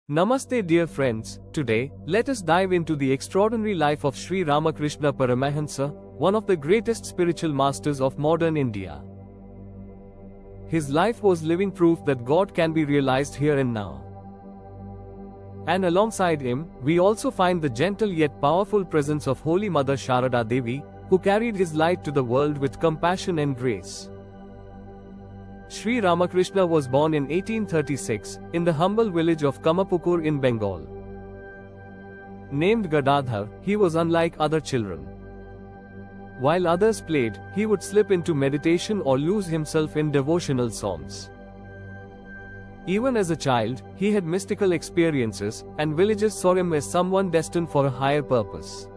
Namaste dear friends, today, let us dive into the extraordinary life of Sri Ramakrishna Paramahansa, one of the greatest spiritual masters of modern India. His life was living proof that God can be realized here and now. And alongside him, we also find the gentle yet powerful presence of Holy Mother Sarada Devi, who carried his light to the world with compassion and grace. Sri Ramakrishna was born in 1836, in the humble village of Kamapukur in Bengal. Named Gadadhar, he was unlike other children. While others played, he would slip into meditation or lose himself in devotional songs. Even as a child, he had mystical experiences, and villagers saw him as someone destined for a higher purpose.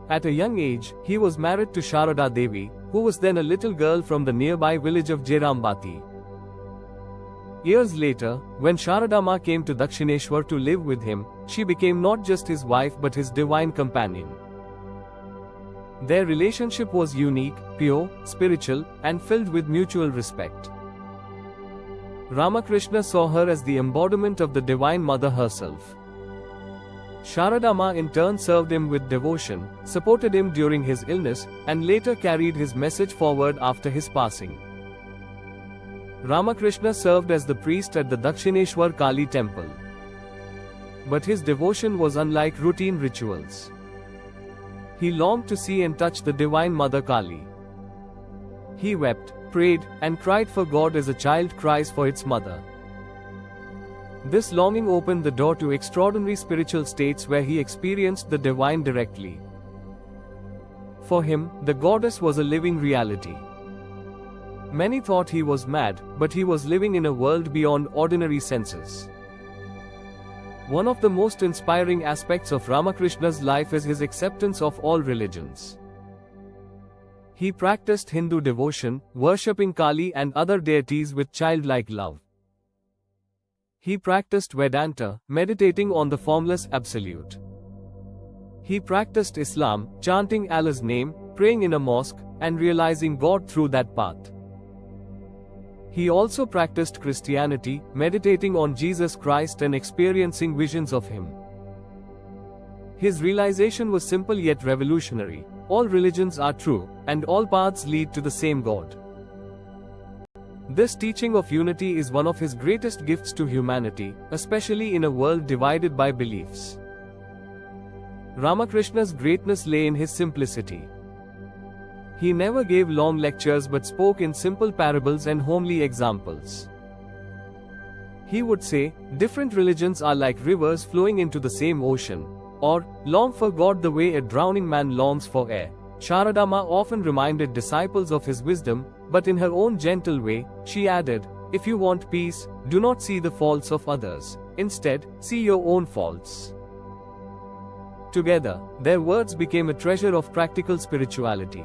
At a young age, he was married to Sarada Devi, who was then a little girl from the nearby village of Jairambati. Years later, when Sarada Maa came to Dakshineshwar to live with him, she became not just his wife but his divine companion. Their relationship was unique, pure, spiritual, and filled with mutual respect. Ramakrishna saw her as the embodiment of the Divine Mother herself. Sarada Maa in turn served him with devotion, supported him during his illness, and later carried his message forward after his passing. Ramakrishna served as the priest at the Dakshineshwar Kali temple. But his devotion was unlike routine rituals. He longed to see and touch the Divine Mother Kali. He wept, prayed, and cried for God as a child cries for its mother. This longing opened the door to extraordinary spiritual states where he experienced the divine directly. For him, the goddess was a living reality. Many thought he was mad, but he was living in a world beyond ordinary senses. One of the most inspiring aspects of Ramakrishna's life is his acceptance of all religions. He practiced Hindu devotion, worshipping Kali and other deities with childlike love. He practiced Vedanta, meditating on the formless absolute. He practiced Islam, chanting Allah's name, praying in a mosque, and realizing God through that path. He also practiced Christianity, meditating on Jesus Christ and experiencing visions of Him. His realization was simple yet revolutionary: all religions are true, and all paths lead to the same God. This teaching of unity is one of his greatest gifts to humanity, especially in a world divided by beliefs. Ramakrishna's greatness lay in his simplicity. He never gave long lectures but spoke in simple parables and homely examples. He would say, different religions are like rivers flowing into the same ocean, or, long for God the way a drowning man longs for air. Sarada Maa often reminded disciples of his wisdom, but in her own gentle way, she added, if you want peace, do not see the faults of others. Instead, see your own faults. Together, their words became a treasure of practical spirituality.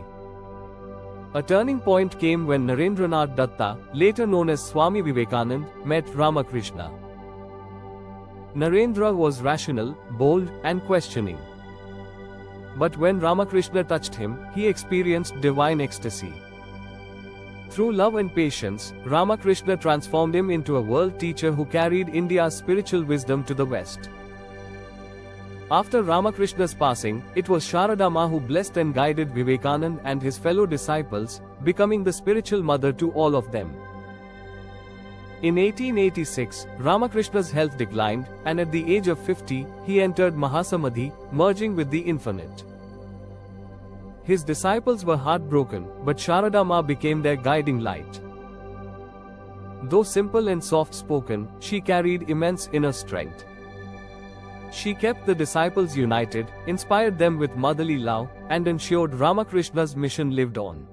A turning point came when Narendranath Datta, later known as Swami Vivekanand, met Ramakrishna. Narendra was rational, bold, and questioning. But when Ramakrishna touched him, he experienced divine ecstasy. Through love and patience, Ramakrishna transformed him into a world teacher who carried India's spiritual wisdom to the West. After Ramakrishna's passing, it was Sarada Maa who blessed and guided Vivekanand and his fellow disciples, becoming the spiritual mother to all of them. In 1886, Ramakrishna's health declined, and at the age of 50, he entered Mahasamadhi, merging with the infinite. His disciples were heartbroken, but Sarada Maa became their guiding light. Though simple and soft-spoken, she carried immense inner strength. She kept the disciples united, inspired them with motherly love, and ensured Ramakrishna's mission lived on.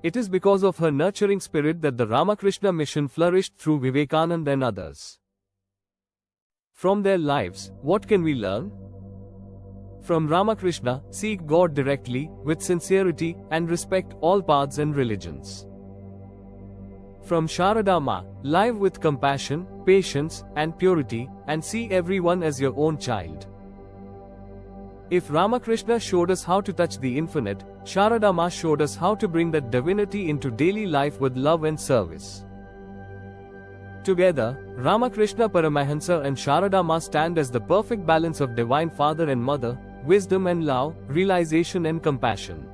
It is because of her nurturing spirit that the Ramakrishna mission flourished through Vivekananda and others. From their lives, what can we learn? From Ramakrishna, seek God directly, with sincerity, and respect all paths and religions. From Sarada Maa, live with compassion, patience, and purity, and see everyone as your own child. If Ramakrishna showed us how to touch the infinite, Sarada Maa showed us how to bring that divinity into daily life with love and service. Together, Ramakrishna Paramahansa and Sarada Maa stand as the perfect balance of Divine Father and Mother, wisdom and love, realization and compassion.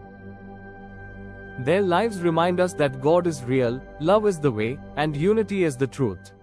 Their lives remind us that God is real, love is the way, and unity is the truth.